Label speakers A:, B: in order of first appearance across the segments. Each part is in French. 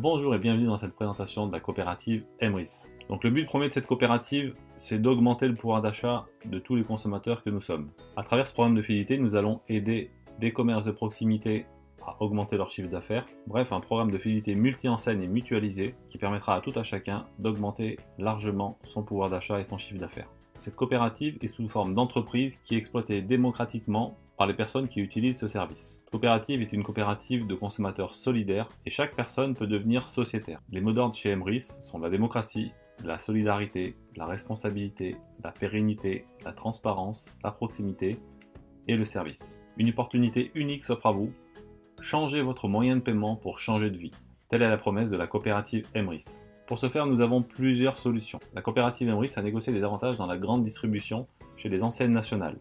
A: Bonjour et bienvenue dans cette présentation de la coopérative Emrys. Donc le but premier de cette coopérative, c'est d'augmenter le pouvoir d'achat de tous les consommateurs que nous sommes. À travers ce programme de fidélité, nous allons aider des commerces de proximité à augmenter leur chiffre d'affaires. Bref, un programme de fidélité multi-enseigne et mutualisé qui permettra à tout à chacun d'augmenter largement son pouvoir d'achat et son chiffre d'affaires. Cette coopérative est sous forme d'entreprise qui est exploitée démocratiquement par les personnes qui utilisent ce service. La coopérative est une coopérative de consommateurs solidaires et chaque personne peut devenir sociétaire. Les mots d'ordre chez Emrys sont la démocratie, la solidarité, la responsabilité, la pérennité, la transparence, la proximité et le service. Une opportunité unique s'offre à vous. Changez votre moyen de paiement pour changer de vie. Telle est la promesse de la coopérative Emrys. Pour ce faire, nous avons plusieurs solutions. La coopérative Emrys a négocié des avantages dans la grande distribution chez les enseignes nationales.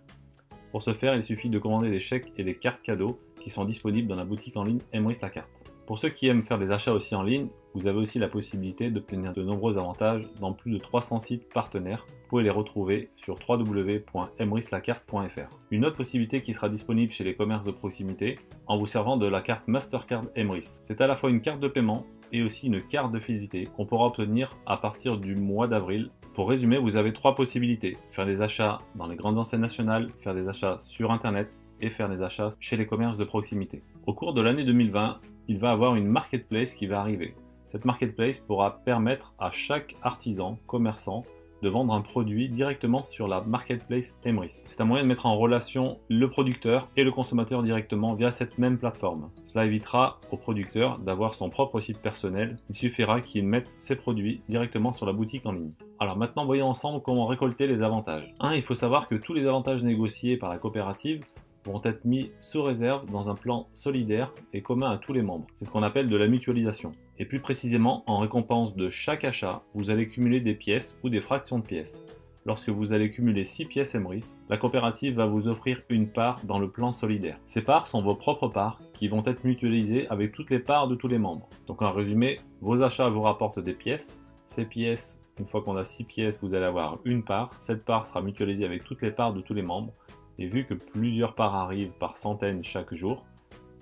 A: Pour ce faire, il suffit de commander des chèques et des cartes cadeaux qui sont disponibles dans la boutique en ligne Emrys la carte. Pour ceux qui aiment faire des achats aussi en ligne, vous avez aussi la possibilité d'obtenir de nombreux avantages dans plus de 300 sites partenaires. Vous pouvez les retrouver sur www.emryslacarte.fr. Une autre possibilité qui sera disponible chez les commerces de proximité en vous servant de la carte Mastercard Emrys. C'est à la fois une carte de paiement et aussi une carte de fidélité qu'on pourra obtenir à partir du mois d'avril. Pour résumer, vous avez trois possibilités: faire des achats dans les grandes enseignes nationales, faire des achats sur internet et faire des achats chez les commerces de proximité. Au cours de l'année 2020, il va y avoir une marketplace qui va arriver. Cette marketplace pourra permettre à chaque artisan, commerçant, de vendre un produit directement sur la marketplace Emrys. C'est un moyen de mettre en relation le producteur et le consommateur directement via cette même plateforme. Cela évitera au producteur d'avoir son propre site personnel. Il suffira qu'il mette ses produits directement sur la boutique en ligne. Alors maintenant, voyons ensemble comment récolter les avantages. 1. Il faut savoir que tous les avantages négociés par la coopérative vont être mis sous réserve dans un plan solidaire et commun à tous les membres. C'est ce qu'on appelle de la mutualisation. Et plus précisément, en récompense de chaque achat, vous allez cumuler des pièces ou des fractions de pièces. Lorsque vous allez cumuler 6 pièces Emrys, la coopérative va vous offrir une part dans le plan solidaire. Ces parts sont vos propres parts qui vont être mutualisées avec toutes les parts de tous les membres. Donc en résumé, vos achats vous rapportent des pièces. Ces pièces, une fois qu'on a 6 pièces, vous allez avoir une part. Cette part sera mutualisée avec toutes les parts de tous les membres. Et vu que plusieurs parts arrivent par centaines chaque jour,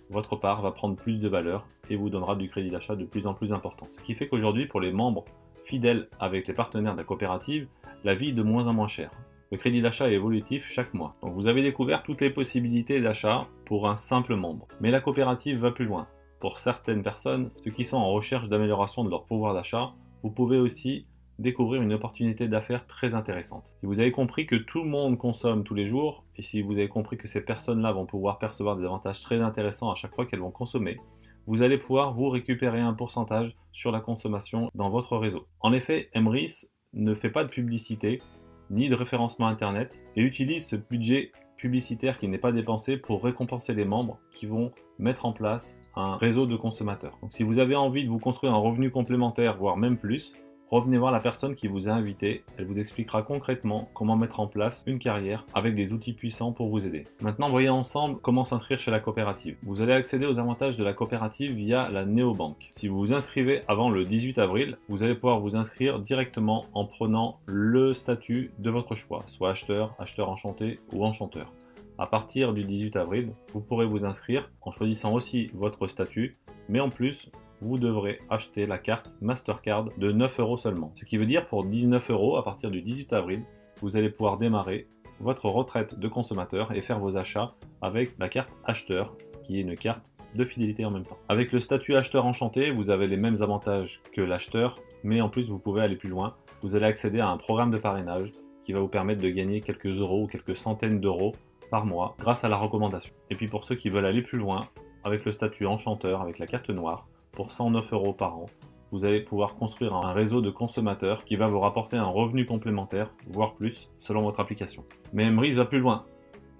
A: votre part va prendre plus de valeur et vous donnera du crédit d'achat de plus en plus important. Ce qui fait qu'aujourd'hui, pour les membres fidèles avec les partenaires de la coopérative, la vie est de moins en moins chère. Le crédit d'achat est évolutif chaque mois. Donc vous avez découvert toutes les possibilités d'achat pour un simple membre. Mais la coopérative va plus loin. Pour certaines personnes, ceux qui sont en recherche d'amélioration de leur pouvoir d'achat, vous pouvez aussi découvrir une opportunité d'affaires très intéressante. Si vous avez compris que tout le monde consomme tous les jours, et si vous avez compris que ces personnes-là vont pouvoir percevoir des avantages très intéressants à chaque fois qu'elles vont consommer, vous allez pouvoir vous récupérer un pourcentage sur la consommation dans votre réseau. En effet, Emrys ne fait pas de publicité, ni de référencement internet, et utilise ce budget publicitaire qui n'est pas dépensé pour récompenser les membres qui vont mettre en place un réseau de consommateurs. Donc si vous avez envie de vous construire un revenu complémentaire, voire même plus, revenez voir la personne qui vous a invité, elle vous expliquera concrètement comment mettre en place une carrière avec des outils puissants pour vous aider. Maintenant, voyons ensemble comment s'inscrire chez la coopérative. Vous allez accéder aux avantages de la coopérative via la néobanque. Si vous vous inscrivez avant le 18 avril, vous allez pouvoir vous inscrire directement en prenant le statut de votre choix, soit acheteur, acheteur enchanté ou enchanteur. À partir du 18 avril, vous pourrez vous inscrire en choisissant aussi votre statut, mais en plus, vous devrez acheter la carte Mastercard de 9 € seulement. Ce qui veut dire pour 19 € à partir du 18 avril, vous allez pouvoir démarrer votre retraite de consommateur et faire vos achats avec la carte acheteur, qui est une carte de fidélité en même temps. Avec le statut acheteur enchanté, vous avez les mêmes avantages que l'acheteur, mais en plus vous pouvez aller plus loin. Vous allez accéder à un programme de parrainage qui va vous permettre de gagner quelques euros ou quelques centaines d'euros par mois grâce à la recommandation. Et puis pour ceux qui veulent aller plus loin, avec le statut enchanteur, avec la carte noire, pour 109 € par an, vous allez pouvoir construire un réseau de consommateurs qui va vous rapporter un revenu complémentaire, voire plus, selon votre application. Mais Emrys va plus loin.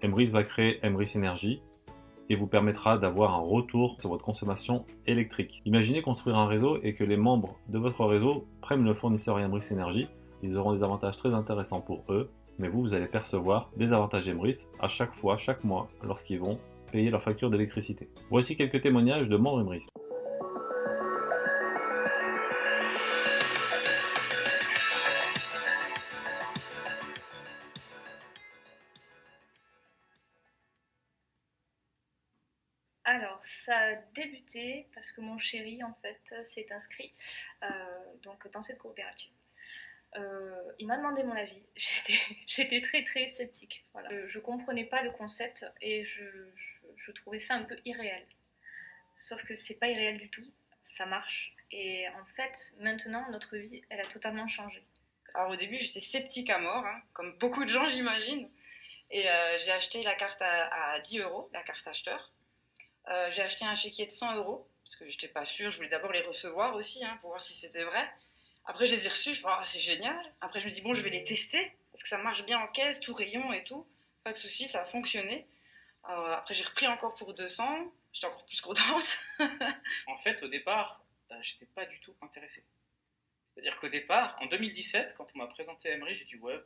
A: Emrys va créer Emrys Energy et vous permettra d'avoir un retour sur votre consommation électrique. Imaginez construire un réseau et que les membres de votre réseau prennent le fournisseur Emrys Energy. Ils auront des avantages très intéressants pour eux, mais vous allez percevoir des avantages Emrys à chaque fois, chaque mois, lorsqu'ils vont payer leur facture d'électricité. Voici quelques témoignages de membres Emrys.
B: Alors, Ça a débuté parce que mon chéri, en fait, s'est inscrit donc dans cette coopérative. Il m'a demandé mon avis. J'étais très très sceptique. Voilà. Je comprenais pas le concept et je trouvais ça un peu irréel. Sauf que c'est pas irréel du tout, ça marche. Et en fait, maintenant, notre vie, elle a totalement changé.
C: Alors au début, j'étais sceptique à mort, hein, comme beaucoup de gens, j'imagine. Et j'ai acheté la carte à 10 euros, la carte acheteur. J'ai acheté un chéquier de 100 euros, parce que j'étais pas sûre, je voulais d'abord les recevoir aussi, hein, pour voir si c'était vrai. Après, je les ai reçus, je me dis, oh, c'est génial. Après, je me dis, bon, je vais les tester, parce que ça marche bien en caisse, tout rayon et tout. Pas de souci, ça a fonctionné. Après, j'ai repris encore pour 200, j'étais encore plus contente.
D: En fait, au départ, j'étais pas du tout intéressé. C'est-à-dire qu'au départ, en 2017, quand on m'a présenté Emery, j'ai dit ouais,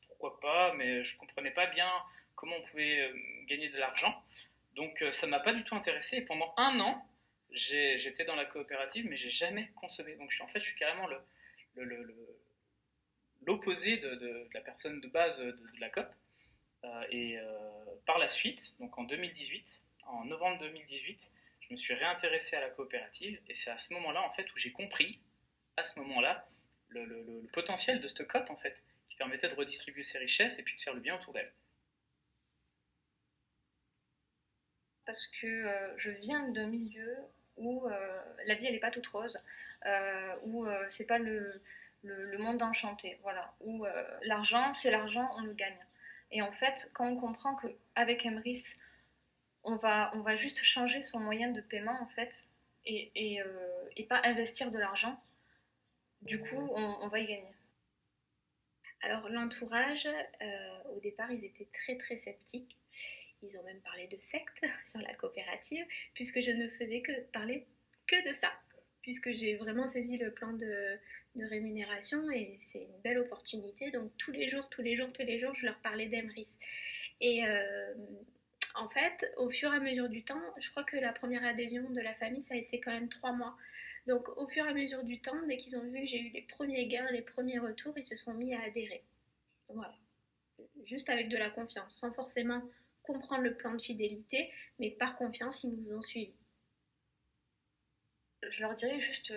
D: pourquoi pas, mais je comprenais pas bien comment on pouvait gagner de l'argent. Donc ça ne m'a pas du tout intéressé. Et pendant un an, j'étais dans la coopérative, mais j'ai jamais consommé. Donc je suis carrément l'opposé de la personne de base de la COP. Par la suite, donc en 2018, en novembre 2018, je me suis réintéressé à la coopérative et c'est à ce moment-là en fait où j'ai compris, à ce moment-là, le potentiel de cette COP en fait, qui permettait de redistribuer ses richesses et puis de faire le bien autour d'elle.
B: Parce que je viens d'un milieu où la vie elle n'est pas toute rose, où c'est pas le monde enchanté, voilà, où l'argent c'est l'argent, on le gagne. Et en fait, quand on comprend qu'avec Emrys, on va juste changer son moyen de paiement en fait, et pas investir de l'argent, du coup on va y gagner.
E: Alors l'entourage, au départ, ils étaient très très sceptiques. Ils ont même parlé de secte sur la coopérative, puisque je ne faisais que parler que de ça, puisque j'ai vraiment saisi le plan de rémunération et c'est une belle opportunité. Donc tous les jours, tous les jours, tous les jours, je leur parlais d'Emrys. Et en fait, au fur et à mesure du temps, je crois que la première adhésion de la famille, ça a été quand même 3 mois. Donc au fur et à mesure du temps, dès qu'ils ont vu que j'ai eu les premiers gains, les premiers retours, ils se sont mis à adhérer. Voilà. Juste avec de la confiance, sans forcément comprendre le plan de fidélité, mais par confiance, ils nous ont suivis.
B: Je leur dirais juste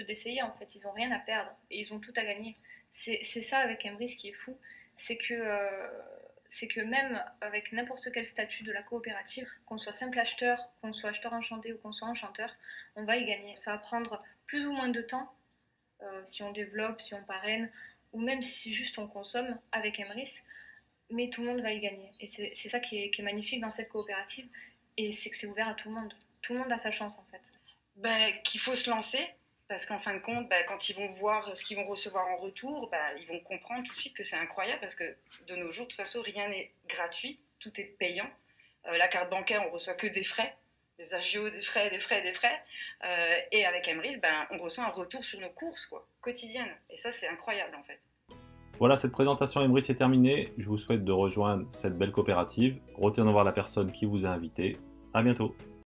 B: d'essayer en fait, ils ont rien à perdre et ils ont tout à gagner. C'est ça avec Emrys qui est fou, c'est que même avec n'importe quel statut de la coopérative, qu'on soit simple acheteur, qu'on soit acheteur enchanté ou qu'on soit enchanteur, on va y gagner. Ça va prendre plus ou moins de temps, si on développe, si on parraine, ou même si juste on consomme avec Emrys, mais tout le monde va y gagner. Et c'est ça qui est magnifique dans cette coopérative, et c'est que c'est ouvert à tout le monde. Tout le monde a sa chance en fait.
C: Qu'il faut se lancer, parce qu'en fin de compte, quand ils vont voir ce qu'ils vont recevoir en retour, ils vont comprendre tout de suite que c'est incroyable, parce que de nos jours, de toute façon, rien n'est gratuit, tout est payant. La carte bancaire, on reçoit que des frais, des agios, des frais, des frais, des frais. Et avec Emrys, on reçoit un retour sur nos courses, quoi, quotidiennes. Et ça, c'est incroyable, en fait.
A: Voilà, cette présentation Emrys est terminée. Je vous souhaite de rejoindre cette belle coopérative. Retournez voir la personne qui vous a invité. À bientôt.